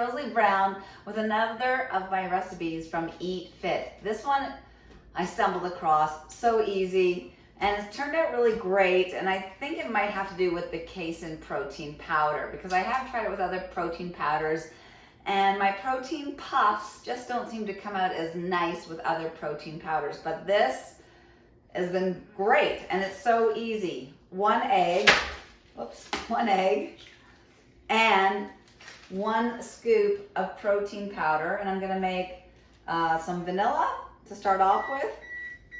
Rosalie Brown with another of my recipes from Eat Fit. This one I stumbled across, so easy, and it's turned out really great, and I think it might have to do with the casein protein powder because I have tried it with other protein powders, and my protein puffs just don't seem to come out as nice with other protein powders, but this has been great, and it's so easy. One egg, and 1 scoop of protein powder, and I'm gonna make some vanilla to start off with,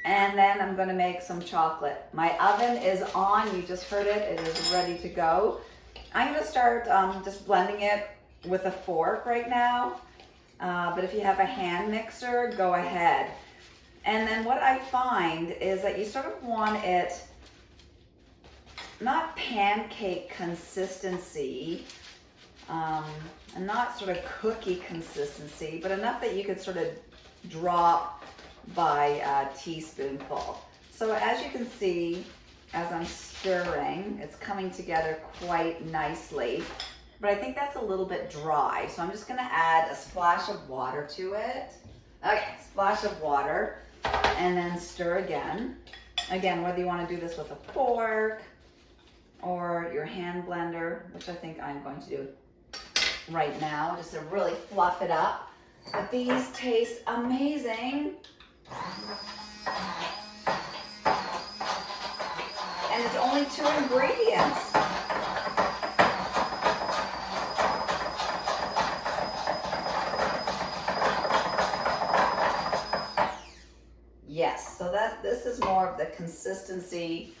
and then I'm gonna make some chocolate. My oven is on, you just heard it, it is ready to go. I'm gonna start just blending it with a fork right now, but if you have a hand mixer, go ahead. And then what I find is that you sort of want it not pancake consistency, and not sort of cookie consistency, but enough that you could sort of drop by a teaspoonful. So as you can see, as I'm stirring, it's coming together quite nicely, but I think that's a little bit dry. So I'm just gonna add a splash of water to it. Okay, splash of water, and then stir again. Again, whether you wanna do this with a fork or your hand blender, which I think I'm going to do right now, just to really fluff it up. But these taste amazing. And it's only 2 ingredients. Yes, so this is more of the consistency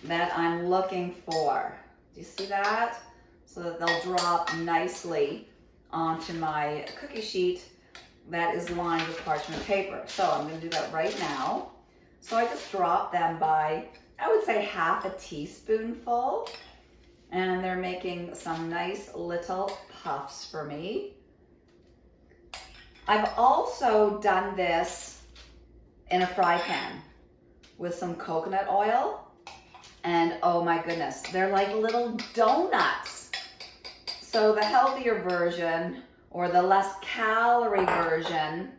that I'm looking for. Do you see that? So that they'll drop nicely onto my cookie sheet that is lined with parchment paper. So I'm gonna do that right now. So I just drop them by, I would say, half a teaspoonful, and they're making some nice little puffs for me. I've also done this in a fry pan with some coconut oil, and oh my goodness, they're like little donuts. So the healthier version, or the less calorie version,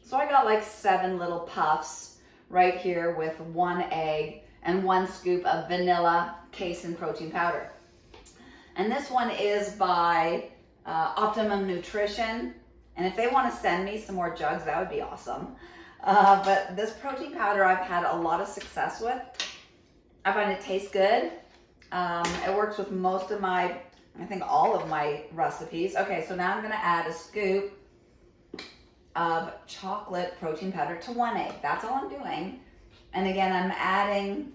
so I got like 7 little puffs right here with 1 egg and 1 scoop of vanilla casein protein powder. And this one is by Optimum Nutrition, and if they want to send me some more jugs, that would be awesome. But this protein powder I've had a lot of success with. I find it tastes good. It works with most of my, I think all of my recipes. Okay, so now I'm gonna add a scoop of chocolate protein powder to 1 egg. That's all I'm doing. And again, I'm adding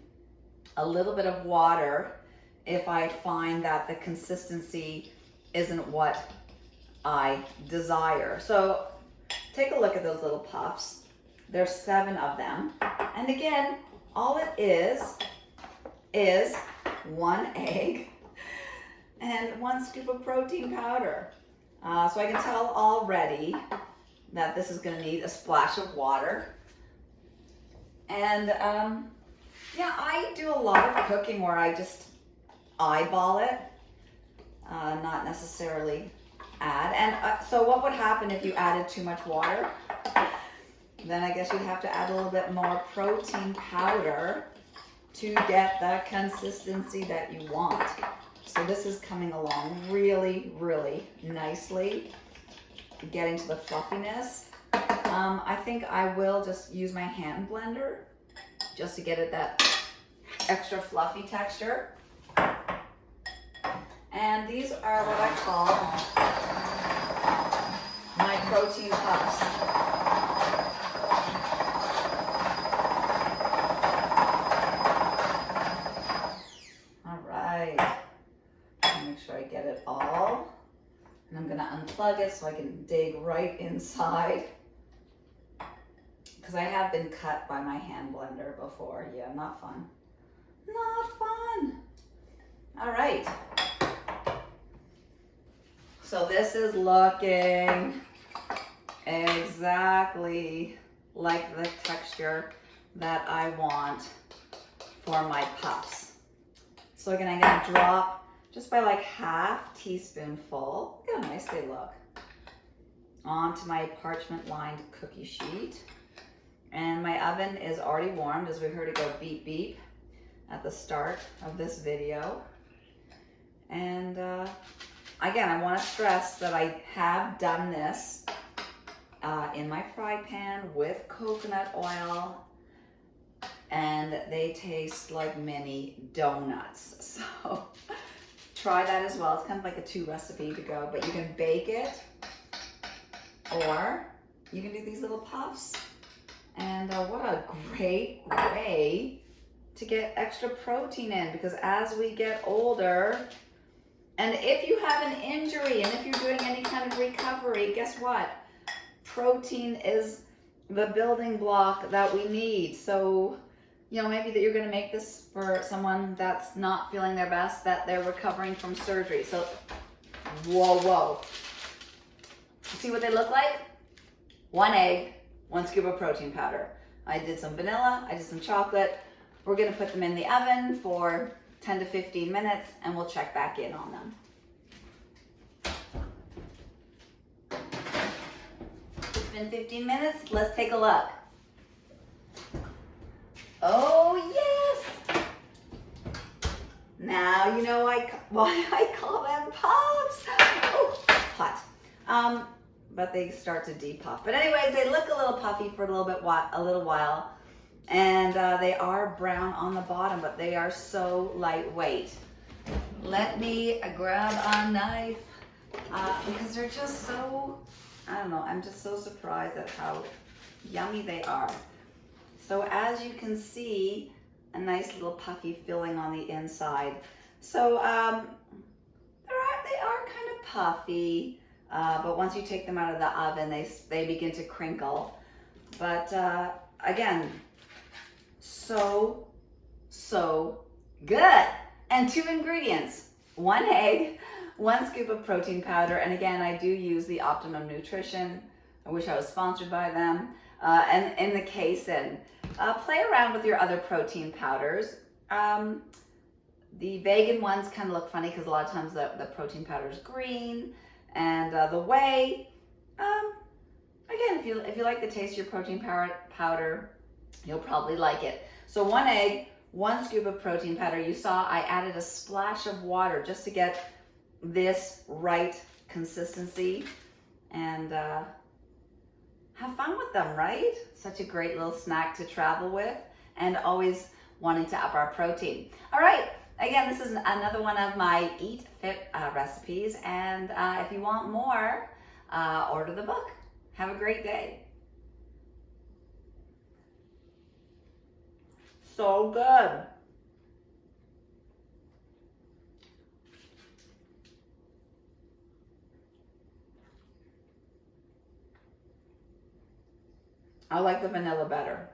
a little bit of water if I find that the consistency isn't what I desire. So take a look at those little puffs. There's 7 of them. And again, all it is 1 egg and 1 scoop of protein powder. So I can tell already that this is gonna need a splash of water. And yeah, I do a lot of cooking where I just eyeball it, not necessarily add. And so what would happen if you added too much water? Then I guess you'd have to add a little bit more protein powder to get the consistency that you want. So this is coming along really, really nicely, getting to the fluffiness. I think I will just use my hand blender just to get it that extra fluffy texture. And these are what I call my protein puffs. Get it all, and I'm gonna unplug it so I can dig right inside, because I have been cut by my hand blender before. Yeah, not fun. Not fun. All right. So this is looking exactly like the texture that I want for my puffs. So again, I'm gonna drop just by like half teaspoonful. Look how nice they look. onto my parchment lined cookie sheet. And my oven is already warmed, as we heard it go beep beep at the start of this video. And again, I want to stress that I have done this in my fry pan with coconut oil, and they taste like mini donuts. So try that as well. It's kind of like a 2 recipe to go, but you can bake it, or you can do these little puffs. And what a great way to get extra protein in, because as we get older, and if you have an injury and if you're doing any kind of recovery, guess what? Protein is the building block that we need. So, you know, maybe that you're going to make this for someone that's not feeling their best, that they're recovering from surgery. So, whoa. See what they look like? 1 egg, 1 scoop of protein powder. I did some vanilla, I did some chocolate. We're going to put them in the oven for 10 to 15 minutes, and we'll check back in on them. It's been 15 minutes. Let's take a look. Oh, yes! Now you know why I call them puffs. Oh, hot. But they start to depuff. But anyways, they look a little puffy for a little while. And they are brown on the bottom, but they are so lightweight. Let me grab a knife because they're just so, I don't know, I'm just so surprised at how yummy they are. So as you can see, a nice little puffy filling on the inside. So they are kind of puffy, but once you take them out of the oven, they begin to crinkle. But again, so good. And 2 ingredients: 1 egg, 1 scoop of protein powder, and again, I do use the Optimum Nutrition. I wish I was sponsored by them. And in the casein. Play around with your other protein powders. The vegan ones kind of look funny because a lot of times the protein powder is green, and the whey. Again, if you like the taste of your protein powder, you'll probably like it. So 1 egg, 1 scoop of protein powder. You saw I added a splash of water just to get this right consistency, and have fun with them, right? Such a great little snack to travel with, and always wanting to up our protein. All right, again, this is another one of my Eat Fit recipes, and if you want more, order the book. Have a great day. So good. I like the vanilla better.